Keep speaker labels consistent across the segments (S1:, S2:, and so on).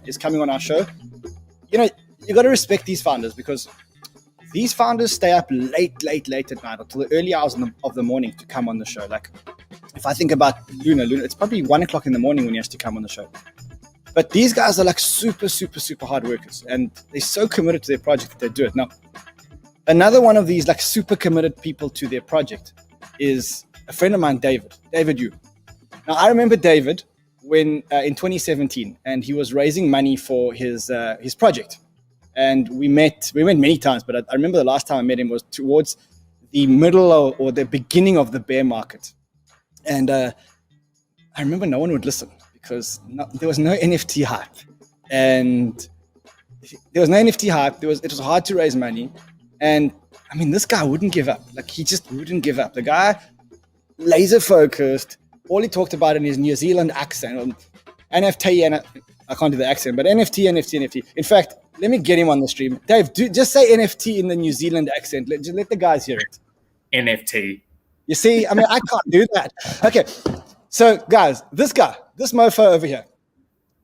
S1: is coming on our show, you know, you got to respect these founders, because these founders stay up late at night until the early hours of the morning to come on the show. Like, if I think about Luna, it's probably 1 o'clock in the morning when he has to come on the show. But these guys are like super hard workers, and they're so committed to their project that they do it. Now, another one of these like super committed people to their project is a friend of mine, David Yu. Now, I remember David when in 2017, and he was raising money for his project. And we met many times, but I remember the last time I met him was towards the middle or the beginning of the bear market. And I remember no one would listen because there was no NFT hype. And there was no NFT hype. It was hard to raise money. And I mean, this guy wouldn't give up. Like, he just wouldn't give up. The guy, laser focused. All he talked about in his New Zealand accent, NFT, and I can't do the accent, but NFT. In fact, let me get him on the stream. Dave, just say NFT in the New Zealand accent. Let the guys hear it.
S2: NFT.
S1: You see, I mean, I can't do that. Okay, so guys, this mofo over here,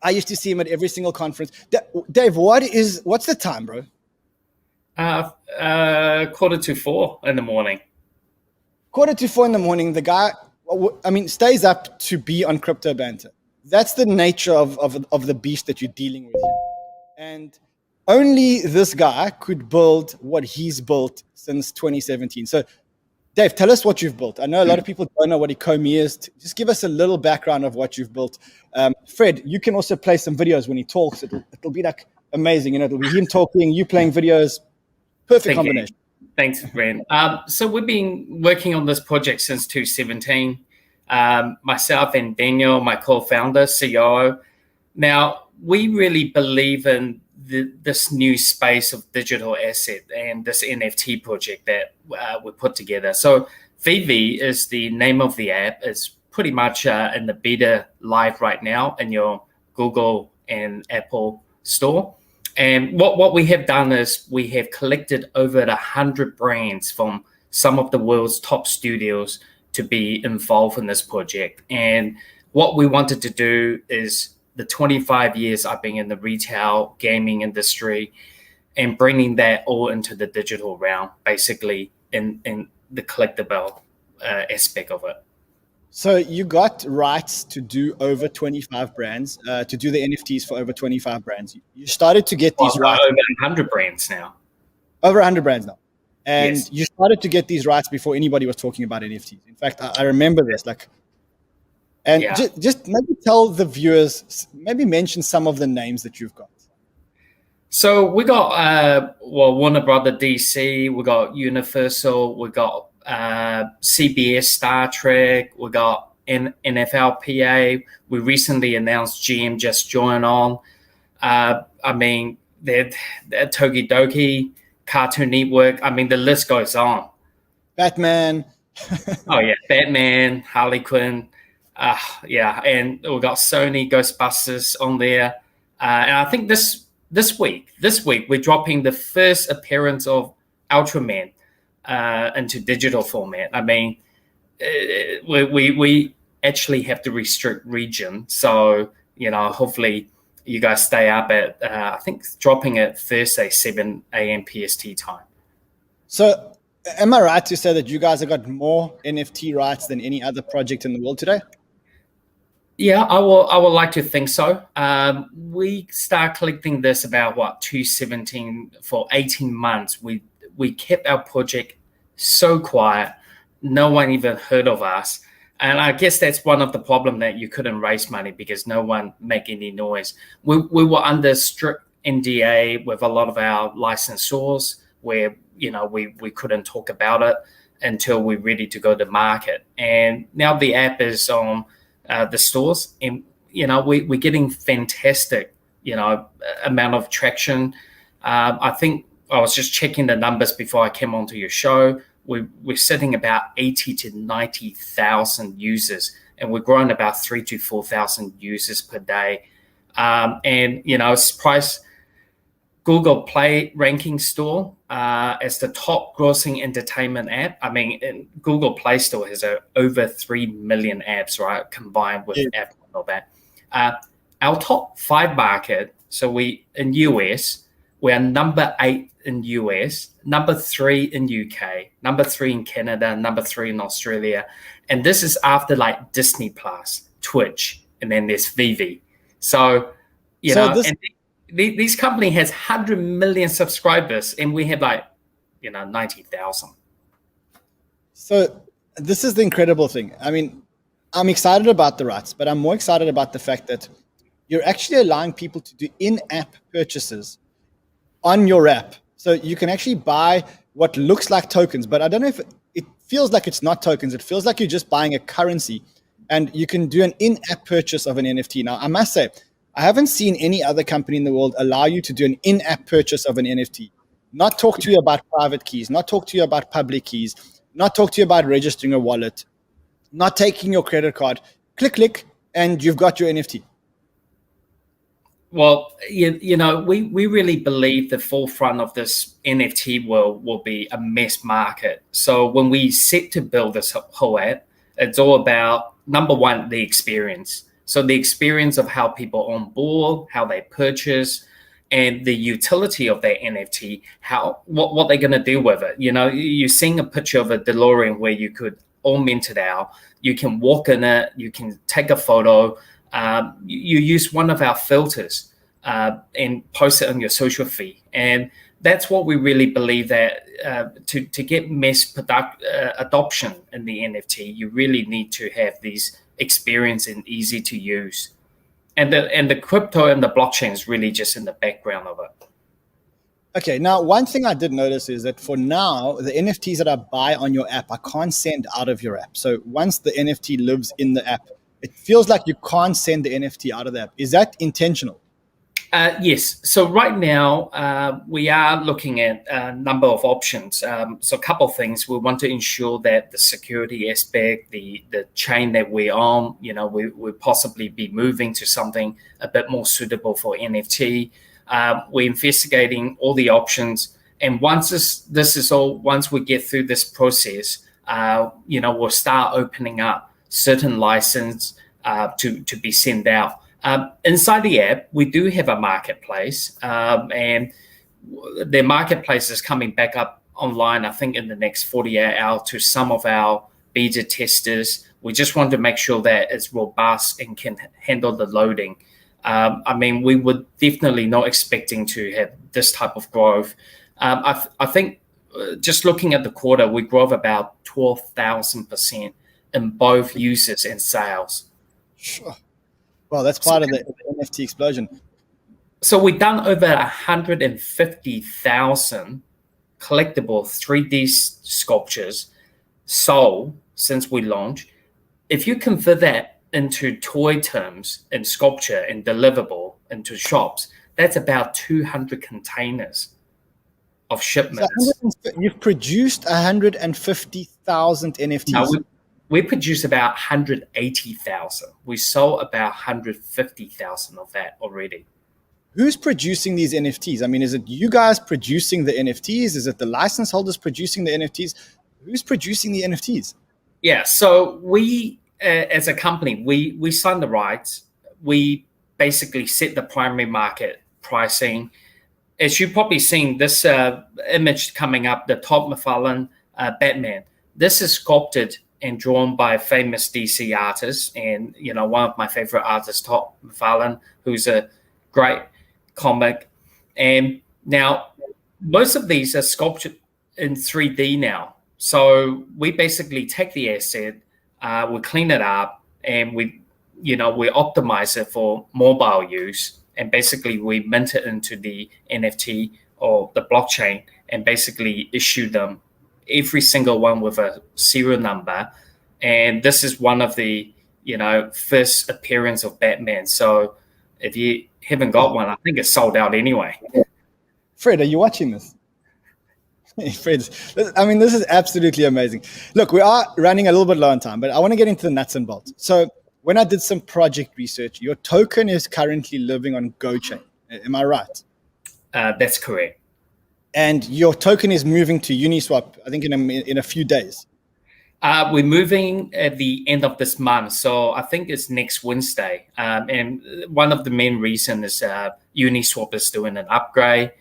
S1: I used to see him at every single conference. Dave, what's the time, bro?
S2: 3:45 in the morning.
S1: 3:45 in the morning. The guy, I mean, stays up to be on Crypto Banter. That's the nature of the beast that you're dealing with here. And only this guy could build what he's built since 2017. So, Dave, tell us what you've built. I know a lot of people don't know what Ecomi is. Just give us a little background of what you've built. Fred, you can also play some videos when he talks. It'll be like amazing. You know, it'll be him talking, you playing videos. Perfect combination.
S2: Thanks, Ren. So we've been working on this project since 2017. Myself and Daniel, my co-founder, COO. Now, we really believe in this new space of digital asset and this NFT project that we put together. So VEVE is the name of the app. It's pretty much in the beta live right now in your Google and Apple store. And what we have done is we have collected over 100 brands from some of the world's top studios to be involved in this project. And what we wanted to do is the 25 years I've been in the retail gaming industry and bringing that all into the digital realm, basically in the collectible aspect of it.
S1: So you got rights to do over 25 brands, to do the NFTs for over 25 brands. You started to get these rights.
S2: Over 100 brands now.
S1: Over 100 brands now. And
S2: yes.
S1: You started to get these rights before anybody was talking about NFTs. In fact, I remember this. Just maybe tell the viewers, maybe mention some of the names that you've got.
S2: So we got Warner Brother DC, we got Universal, we got CBS Star Trek, we got NFLPA. We recently announced GM just joined on. I mean, they're Tokidoki, Cartoon Network. I mean, the list goes on.
S1: Batman.
S2: Oh yeah, Batman, Harley Quinn. And we got Sony, Ghostbusters on there. And I think this week we're dropping the first appearance of Ultraman into digital format. I mean, we actually have to restrict region, so hopefully you guys stay up at I think dropping at Thursday 7 a.m. PST time.
S1: So am I right to say that you guys have got more NFT rights than any other project in the world today?
S2: Yeah, I would like to think so. We start collecting this about 2017 for 18 months. We kept our project so quiet, no one even heard of us. And I guess that's one of the problem that you couldn't raise money because no one make any noise. We were under strict NDA with a lot of our licensors where, we couldn't talk about it until we're ready to go to market. And now the app is on the stores and, we're getting fantastic, amount of traction. I think I was just checking the numbers before I came onto your show. We're sitting about 80 to 90,000 users, and we're growing about 3,000 to 4,000 users per day. It's priced Google Play ranking store as the top grossing entertainment app. I mean, Google Play Store has over 3 million apps, right, combined with Apple and all that. Our top 5 market So in US, we are number 8 in US, number 3 in UK, number 3 in Canada, number 3 in Australia. And this is after like Disney Plus, Twitch, and then there's VEVE. So, this company has 100 million subscribers, and we have 90,000.
S1: So this is the incredible thing. I mean, I'm excited about the rights, but I'm more excited about the fact that you're actually allowing people to do in-app purchases on your app. So you can actually buy what looks like tokens, but I don't know if it feels like it's not tokens. It feels like you're just buying a currency, and you can do an in-app purchase of an NFT. Now, I must say, I haven't seen any other company in the world allow you to do an in-app purchase of an NFT. Not talk to you about private keys, not talk to you about public keys, not talk to you about registering a wallet, not taking your credit card. Click, and you've got your NFT.
S2: Well, we really believe the forefront of this NFT world will be a mass market. So when we set to build this whole app, it's all about, number one, the experience. So the experience of how people on board, how they purchase, and the utility of their NFT, what they're going to do with it. You're seeing a picture of a DeLorean where you could augment it out. You can walk in it. You can take a photo. You use one of our filters and post it on your social feed. And that's what we really believe, that to get mass adoption in the NFT, you really need to have these experience and easy to use. And the crypto and the blockchain is really just in the background of it.
S1: Okay, now one thing I did notice is that for now, the NFTs that I buy on your app, I can't send out of your app. So once the NFT lives in the app, it feels like you can't send the NFT out of the app. Is that intentional?
S2: Yes. So right now, we are looking at a number of options. So a couple of things. We want to ensure that the security aspect, the chain that we're on, we possibly be moving to something a bit more suitable for NFT. We're investigating all the options. And once once we get through this process, we'll start opening up certain license to be sent out. Inside the app, we do have a marketplace, and the marketplace is coming back up online, I think, in the next 48 hours to some of our beta testers. We just want to make sure that it's robust and can handle the loading. We were definitely not expecting to have this type of growth. I think just looking at the quarter, we grew about 12,000% in both users and sales.
S1: Sure. Well, that's part of the NFT explosion.
S2: So we've done over 150,000 collectible 3D sculptures sold since we launched. If you convert that into toy terms and sculpture and deliverable into shops, that's about 200 containers of shipments.
S1: So you've produced 150,000 NFTs.
S2: No, we produced about 180,000. We sold about 150,000 of that already.
S1: Who's producing these NFTs? I mean, is it you guys producing the NFTs? Is it the license holders producing the NFTs? Who's producing the NFTs?
S2: Yeah, so we, as a company, we sign the rights. We basically set the primary market pricing. As you've probably seen, this image coming up, the Todd McFarlane Batman, this is sculpted and drawn by a famous DC artist, and one of my favorite artists, Todd McFarlane, who's a great comic. And now most of these are sculptured in 3D now. So we basically take the asset, we clean it up, and we optimize it for mobile use, and basically we mint it into the NFT or the blockchain, and basically issue them, every single one with a serial number. And this is one of the first appearance of Batman. So if you haven't got one, I think it's sold out anyway.
S1: Fred, are you watching this? Fred, I mean, this is absolutely amazing. Look, we are running a little bit low on time, but I want to get into the nuts and bolts. So when I did some project research, your token is currently living on GoChain. Am I right?
S2: That's correct.
S1: And your token is moving to Uniswap, I think in a few days.
S2: We're moving at the end of this month, so I think it's next Wednesday. And one of the main reasons is Uniswap is doing an upgrade.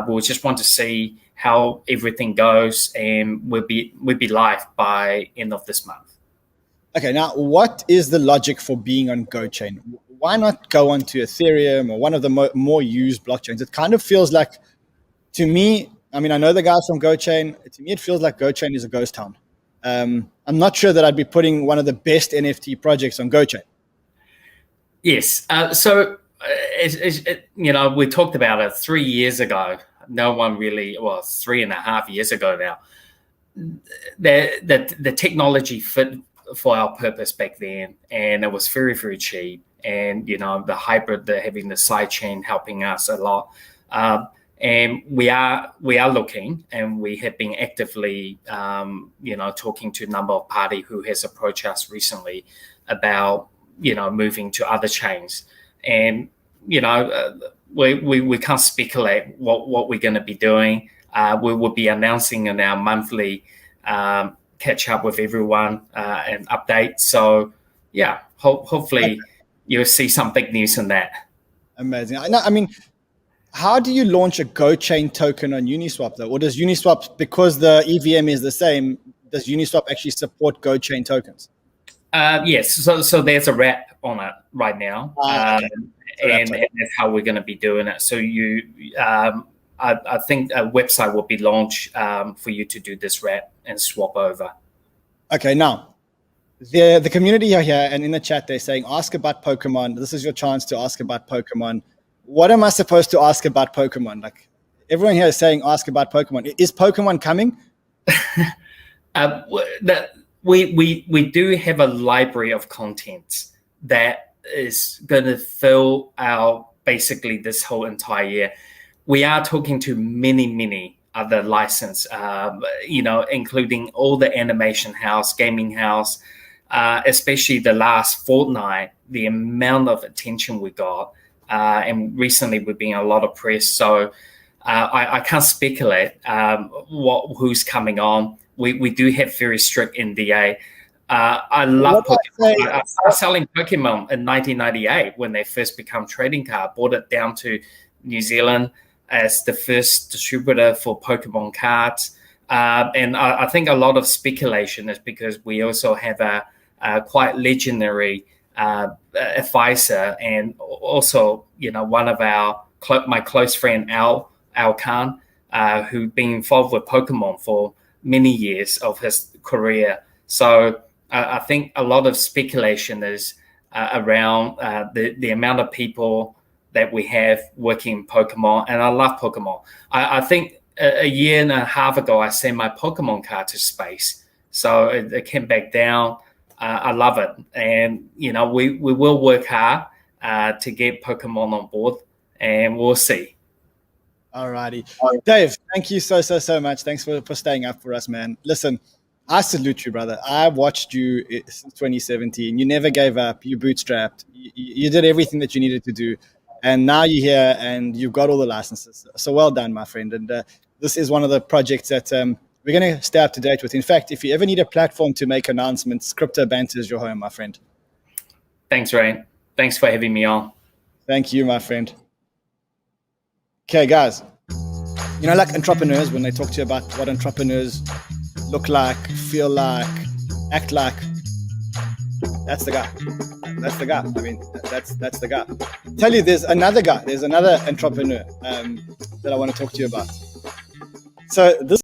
S2: We'll just want to see how everything goes, and we'll be live by end of this month.
S1: Okay, now what is the logic for being on GoChain? Why not go onto Ethereum or one of the more used blockchains? It kind of feels like, to me, I mean, I know the guys from GoChain. To me, it feels like GoChain is a ghost town. I'm not sure that I'd be putting one of the best NFT projects on GoChain.
S2: Yes. So, we talked about it 3 years ago. No one really, well, 3.5 years ago now. The technology fit for our purpose back then, and it was very, very cheap. And, the hybrid, having the side chain helping us a lot. And we are looking, and we have been actively, talking to a number of parties who has approached us recently about, moving to other chains. And, we can't speculate what we're going to be doing. We will be announcing in our monthly catch up with everyone and update. So, yeah, hopefully you'll see some big news in that.
S1: Amazing. I mean, how do you launch a GoChain token on Uniswap though? Or does Uniswap, because the EVM is the same, does Uniswap actually support GoChain tokens?
S2: Yes. So there's a wrap on it right now.
S1: Okay.
S2: And that's how we're going to be doing it. So I think a website will be launched for you to do this wrap and swap over.
S1: Okay, now the community are here, and in the chat they're saying, ask about Pokemon. This is your chance to ask about Pokemon. What am I supposed to ask about Pokemon? Like, everyone here is saying, ask about Pokemon. Is Pokemon coming?
S2: We do have a library of content that is going to fill out basically this whole entire year. We are talking to many other license, including all the animation house, gaming house, especially the last fortnight, the amount of attention we got. And recently we've been a lot of press, so I can't speculate who's coming on. We do have very strict NDA. I love Pokemon. I started selling Pokemon in 1998 when they first become trading card. Brought it down to New Zealand as the first distributor for Pokemon cards. And I think a lot of speculation is because we also have a quite legendary advisor, and also, one of my close friend, Al Khan, who's been involved with Pokemon for many years of his career. So I think a lot of speculation is around the amount of people that we have working in Pokemon, and I love Pokemon. I think a year and a half ago, I sent my Pokemon card to space, so it came back down. I love it, and we will work hard to get Pokemon on board, and we'll see.
S1: Alrighty, Dave, thank you so much. Thanks for staying up for us, man. Listen, I salute you, brother. I watched you since 2017. You never gave up. You bootstrapped. You did everything that you needed to do, and now you're here and you've got all the licenses. So well done, my friend. And this is one of the projects that we're going to stay up to date with. In fact, if you ever need a platform to make announcements, Crypto Banter is your home, my friend.
S2: Thanks, Ray. Thanks for having me on.
S1: Thank you, my friend. Okay, guys. Like entrepreneurs, when they talk to you about what entrepreneurs look like, feel like, act like, that's the guy. That's the guy. I mean, that's the guy. Tell you, there's another guy. There's another entrepreneur that I want to talk to you about. So this